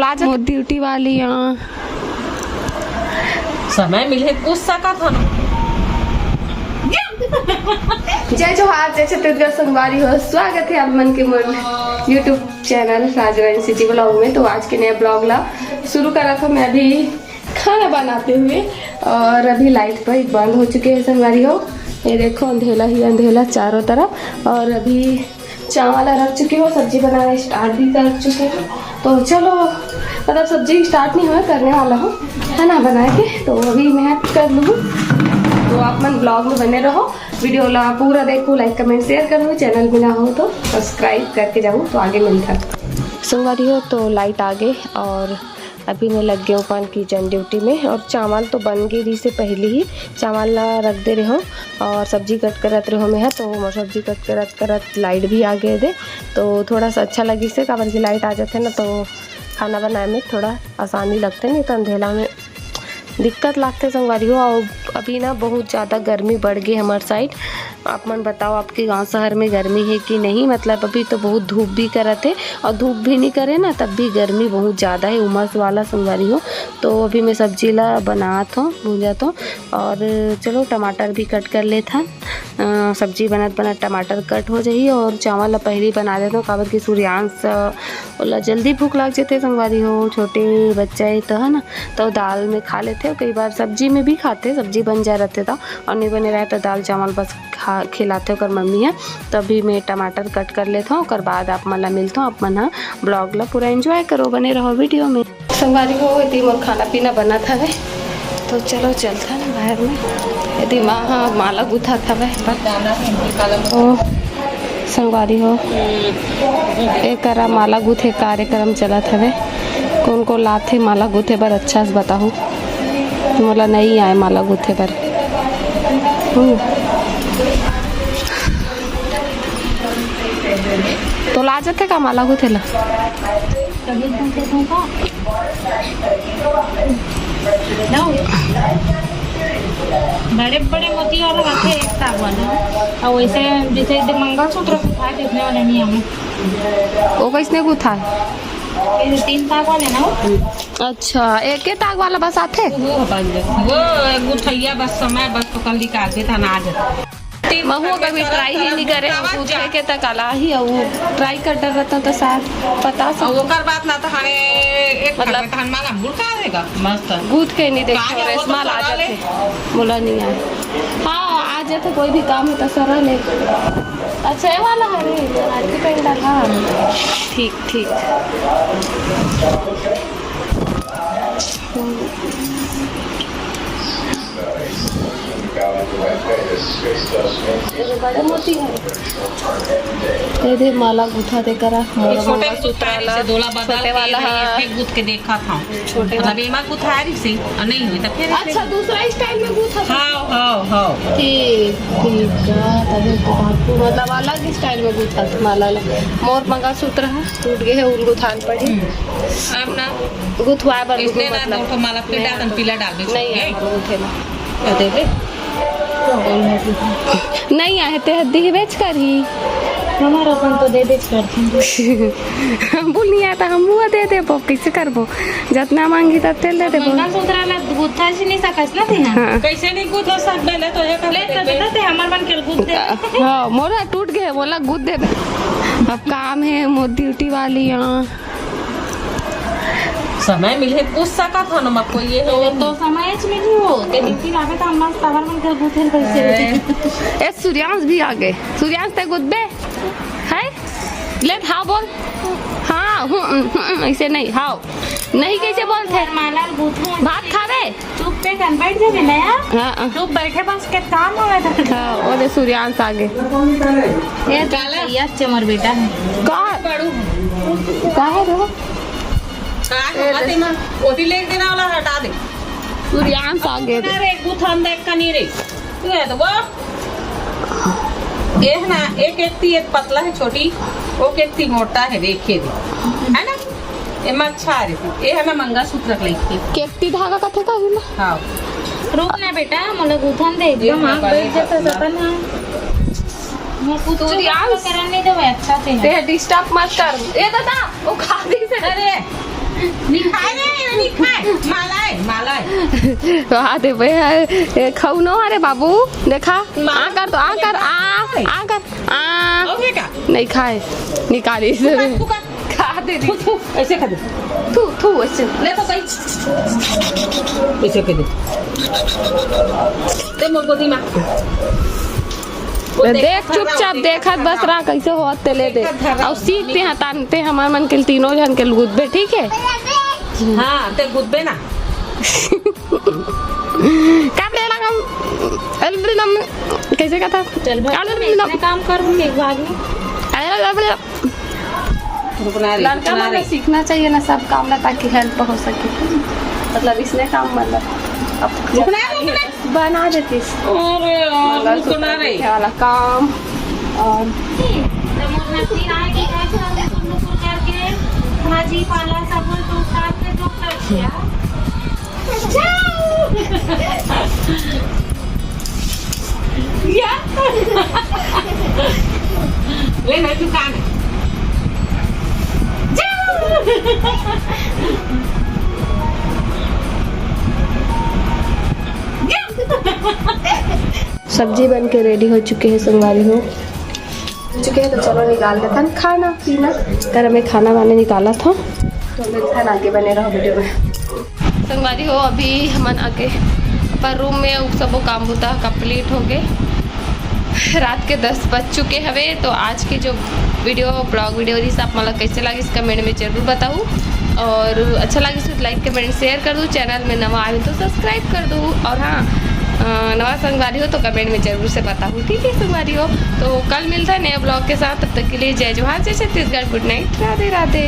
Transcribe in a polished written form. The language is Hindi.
लाज ड्यूटी वाली यहाँ समय मिले गुस्सा का था ना। जय जोहार, जय छत्तीसगढ़ संगवारी हो। स्वागत है आप मन के मन यूट्यूब चैनल राजरानी सिटी ब्लॉग में। तो आज के नया ब्लॉग ला शुरू करा था मैं अभी खाना बनाते हुए, और अभी लाइट पर बंद हो चुके हैं संगवारी हो। ये देखो अंधेला ही अंधेला चारों तरफ, और अभी चावल रख चुके हो, सब्जी बनाना स्टार्ट भी कर चुके हो। तो चलो, मतलब सब्जी स्टार्ट नहीं हुआ, करने वाला हूँ खाना बना के, तो अभी मैं कर लूँ। तो आप मन ब्लॉग में बने रहो, वीडियो ला पूरा देखो, लाइक कमेंट शेयर करो, चैनल में ना हो तो सब्सक्राइब करके जाऊँ। तो आगे मिलता संगवारी हो। तो लाइट आ गई और अभी मैं लग गया हूँ किचन ड्यूटी में। और चावल तो बन गई रही से पहले ही, चावल रख दे रहे हो और सब्जी कट करत रहे हो मैं। तो सब्जी कट करत लाइट भी आ गए दे, तो थोड़ा सा अच्छा लगी से काबर की लाइट आ जाते ना, तो खाना बनाने में थोड़ा आसानी लगते, नहीं तो अंधेला में दिक्कत लगते संगवारी हो। और अभी ना बहुत ज़्यादा गर्मी बढ़ गई हमारे साइड। आप मन बताओ आपके गांव शहर में गर्मी है कि नहीं? मतलब अभी तो बहुत धूप भी करते और धूप भी नहीं करे ना तब भी गर्मी बहुत ज़्यादा है, उमस वाला संगवारी हो। तो अभी मैं सब्जी ला बनात हूँ, भूंजात हूँ। और चलो टमाटर भी कट कर लेता, सब्जी बनत टमाटर कट हो जाइए। और चावल ला पहले बना देता हूँ काबर की सूर्यांश ओला जल्दी भूख लग जाते संगवारी हो। छोटे बच्चे तो है ना, तो दाल में खा लेते हो, कई बार सब्जी में भी खाते, सब्जी बन जा रहते तो, और नहीं बने रहे तो दाल चावल बस खिलाते हो कर मम्मी है। तो अभी मैं टमाटर कट कर लेता हूँ, और बाद आप मला मिलता हूँ। आप मन हाँ ब्लॉग ला पूरा एंजॉय करो, बने रहो वीडियो में संगवारी हो। यदि मोर खाना पीना बना था वे, तो चलो चलता ना बाहर में। यदि हाँ माला गुथा था वे संगवारी हो, एक माला गुथे कार्यक्रम चला था वे। कौन को लाथे माला गुथे बर अच्छा से बताओ, मोला नहीं आए माला गुथे बर। तो ला जाते का माला गुथेला? बड़े बड़े मोती वाला रखे एक ताग वाला, और वैसे जैसे मंगलसूत्र गुथा देखने वाले नहीं हमें। वो कैसने गुथा है? 3 ताग वाले ना। अच्छा, एक ताग वाला बस आते? वो गुठैया बस समय बस तो कल निकाल के था ना आज। महू कभी ट्राई ही नहीं करे, पूछे के तक अला ही वो ट्राई कर डर रहता तो शायद पता सब। वो कर बात ना तो हने एक मतलब हन माला गुड़का देगा मस्त गूथ के नहीं देखते और स्माल आ जाते, बोला नहीं आए। हाँ आ जाते, कोई भी काम है तो सरा ले। अच्छा ये वाला है रे राखी पेंडा। हाँ ठीक ठीक। बड़े मोती है दे दे माला गुथा दे करा। छोटे छोटे वाला है गुथ के देखा था, छोटे मतलब एमा गुथारी से नहीं हुई तो फिर अच्छा दूसरा स्टाइल में गुथा। हाँ ठीक ठीक है, तभी तो मतलब अलग स्टाइल में गुथा था माला ला। मोर मंगलसूत्र है टूट गए है, उन गुथान पड़ी अब ना गुथवा बर इसने ना तो माला पीला डाल दे नहीं है गुथेला दे दे नहीं आए ते हद्दी बेच कर ही हमारा अपन तो दे करते बोल नहीं आता हम हुआ दे दे कैसे करबो, जितना मांगी तब दे दे। मंगलसूत्र ला गुथा से नहीं सकस ना थे। हाँ कैसे नहीं गुथ सब ले तो ये ले तो देता थे हमार बन के गुथ दे। हाँ मोरा टूट गए, बोला गुद दे दे। अब काम है मोर ड्यूटी वाली यहाँ। समय मिले गुस्सा का था ना मको ये तो समय में नहीं हो ते ड्यूटी लावे तो हम तवर बन के गुथेल कैसे। ए सूर्यांश भी आ गए। सूर्यांश ते गुद बे है ले। हाँ बोल। हाँ ऐसे नहीं, हाँ नहीं कैसे बोलते? माला गुथो भात खावे चुप पे कर बैठ जावे ना यार। हाँ चुप बैठे बस के काम होवे था। हाँ वो दे सूर्यांश आ गए। ये काला या चमर बेटा है कहाँ बड़ू कहाँ है रो ओटी ले देना वाला हटा दे। सूर्यांश आ गए। अरे गुथन देख का नहीं रे तू है तो वो ये है ना, एक पतला है छोटी, वो एक मोटा है देखिए है ना। ये अच्छा रे ये है मैं मंगलसूत्र लेके केकती धागा कथे का हिला। हाँ रुक ना बेटा मोला गुथन दे एकदम आंख बैठ जाता सपन है। मैं कुछ करने दो अच्छा से ते डिस्टर्ब मत कर। ए दादा वो खादी से अरे हाँ दे भाई खाऊ नो अरे बाबू देखा आ कर तो आ कर आ कर आ नहीं खाए निकाली से खा दे दी ऐसे खा दे तू तू ऐसे ले तो सही ऐसे कर दे ते मोर गोदी में देख चुपचाप देखत बस रहा कैसे होते ले दे और सीख पे हतानते हमार मन के तीनों जन के गुदबे ठीक है हाँ ते गुदबे ना कब ले लगा कैसे कहता चल भाई काम करूँगी एक भाग में लड़का वाला सीखना चाहिए ना सब काम ना ताकि हेल्प हो सके मतलब इसने काम मतलब बना देती अरे यार सुना रही वाला काम और भाजी पाला सब तो साथ में जो कर दिया ले मैं दुकान सब्जी बन के रेडी हो चुके हैं संगवारी हो चुके हैं तो चलो निकाल लेते हैं खाना पीना कर हमें खाना वाने निकाला था तो मिलता है आगे बने रहो वीडियो में संगवारी हो अभी हम आके पर रूम में सब काम होता कंप्लीट हो गए रात के 10 बज चुके हवे तो आज की जो वीडियो ब्लॉग वीडियो रही आप मतलब कैसे लगी इस कमेंट में जरूर बताऊँ और अच्छा लगे तो लाइक कमेंट शेयर कर दूँ चैनल में नवा आए तो सब्सक्राइब कर दूँ और हाँ नवा संगवारी हो तो कमेंट में जरूर से बताऊँ ठीक है संगवारी हो तो कल मिलता है नए ब्लॉग के साथ तब तक के लिए जय जोहार जय छत्तीसगढ़ गुड नाइट राधे राधे।